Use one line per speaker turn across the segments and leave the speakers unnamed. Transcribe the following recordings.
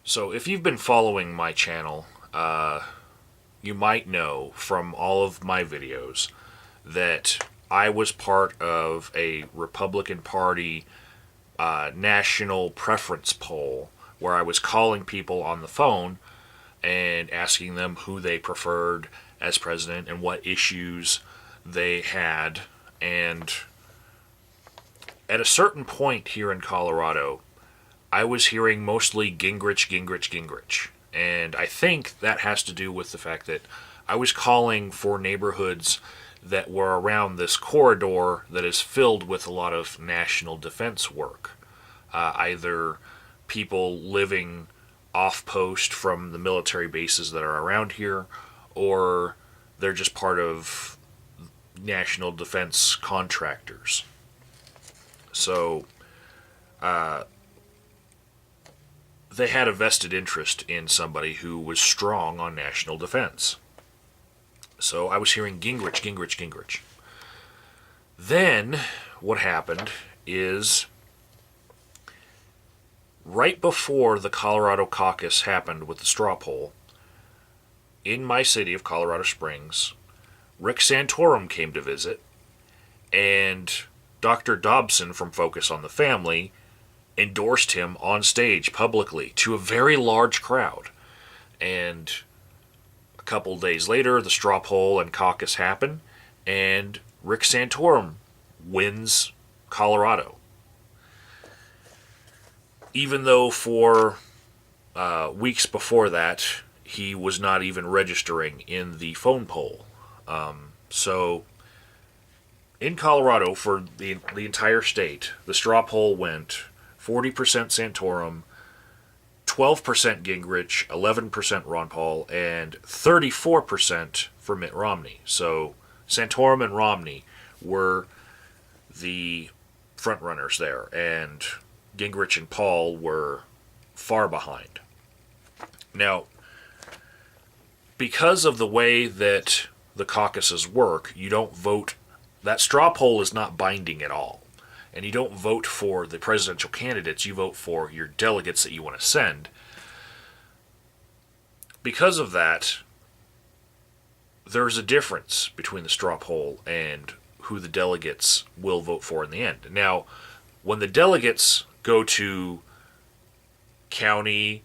So, if you've been following my channel, you might know from all of my videos that I was part of a Republican Party national preference poll where I was calling people on the phone and asking them who they preferred as president and what issues they had. And at a certain point here in Colorado, I was hearing mostly Gingrich, Gingrich, Gingrich. And I think that has to do with the fact that I was calling for neighborhoods that were around this corridor that is filled with a lot of national defense work. Either people living off post from the military bases that are around here, or they're just part of national defense contractors. So they had a vested interest in somebody who was strong on national defense. So I was hearing Gingrich, Gingrich, Gingrich. Then what happened is right before the Colorado caucus happened with the straw poll, in my city of Colorado Springs, Rick Santorum came to visit, and Dr. Dobson from Focus on the Family endorsed him on stage publicly to a very large crowd. And a couple days later, the straw poll and caucus happen, and Rick Santorum wins Colorado. Even though for weeks before that, he was not even registering in the phone poll. So in Colorado, for the entire state, the straw poll went 40% Santorum, 12% Gingrich, 11% Ron Paul, and 34% for Mitt Romney. So Santorum and Romney were the frontrunners there, and Gingrich and Paul were far behind. Now, because of the way that the caucuses work, you don't vote. That straw poll is not binding at all. And you don't vote for the presidential candidates, you vote for your delegates that you want to send. Because of that, there's a difference between the straw poll and who the delegates will vote for in the end. Now, when the delegates go to county,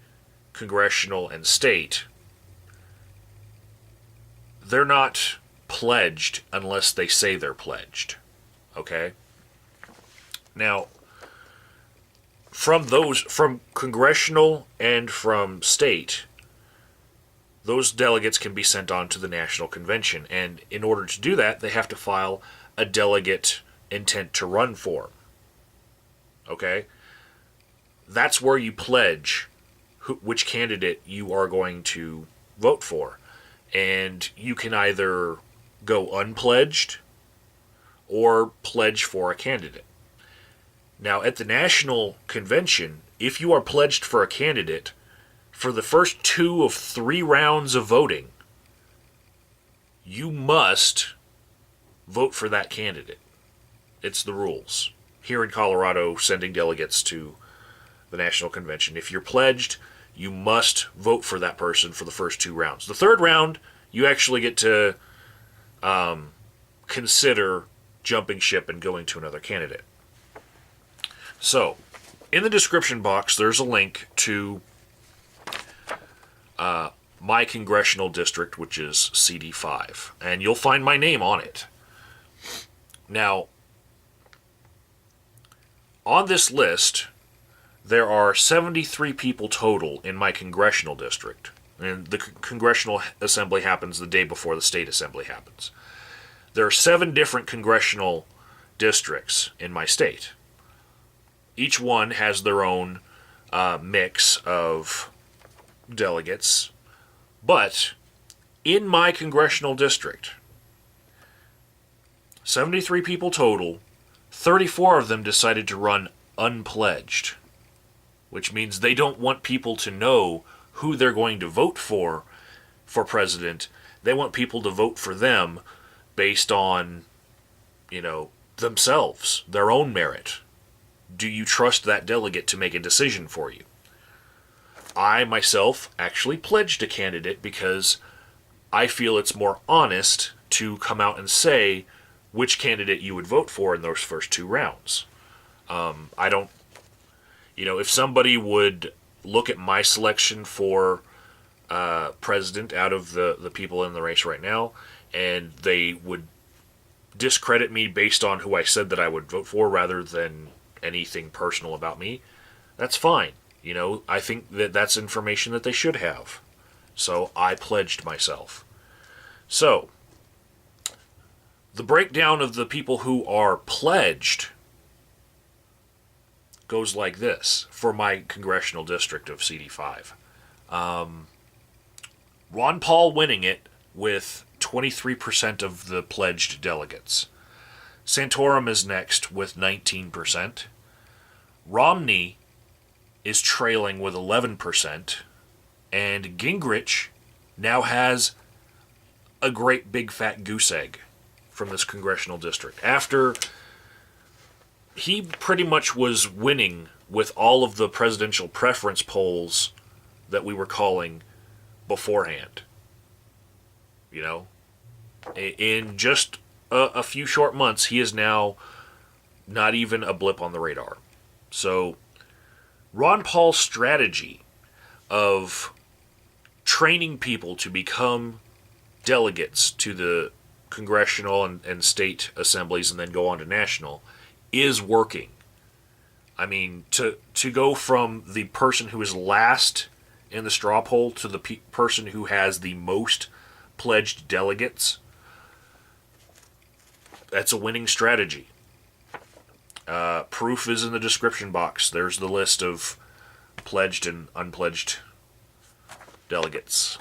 congressional, and state, they're not pledged unless they say they're pledged. Okay? Now, from congressional and from state, those delegates can be sent on to the national convention. And in order to do that, they have to file a delegate intent to run form. Okay? That's where you pledge which candidate you are going to vote for. And you can either go unpledged or pledge for a candidate. Now, at the national convention, if you are pledged for a candidate, for the first 2 of 3 rounds of voting, you must vote for that candidate. It's the rules. Here in Colorado, sending delegates to the national convention, if you're pledged, you must vote for that person for the first 2 rounds. The third round, you actually get to consider jumping ship and going to another candidate. So, in the description box, there's a link to my congressional district, which is CD5, and you'll find my name on it. Now, on this list, there are 73 people total in my congressional district, and the congressional assembly happens the day before the state assembly happens. There are 7 different congressional districts in my state. Each one has their own mix of delegates, but in my congressional district, 73 people total, 34 of them decided to run unpledged, which means they don't want people to know who they're going to vote for president. They want people to vote for them based on, themselves, their own merit. Do you trust that delegate to make a decision for you? I myself actually pledged a candidate because I feel it's more honest to come out and say which candidate you would vote for in those first 2 rounds. I don't, if somebody would look at my selection for president out of the people in the race right now, and they would discredit me based on who I said that I would vote for rather than anything personal about me, that's fine. I think that that's information that they should have. So I pledged myself. So, the breakdown of the people who are pledged goes like this for my congressional district of CD5. Ron Paul winning it with 23% of the pledged delegates. Santorum is next with 19%. Romney is trailing with 11%. And Gingrich now has a great big fat goose egg from this congressional district. After he pretty much was winning with all of the presidential preference polls that we were calling beforehand. In just a few short months, he is now not even a blip on the radar. So, Ron Paul's strategy of training people to become delegates to the congressional and state assemblies and then go on to national is working. I mean, to go from the person who is last in the straw poll to the person who has the most pledged delegates, that's a winning strategy. Proof is in the description box. There's the list of pledged and unpledged delegates.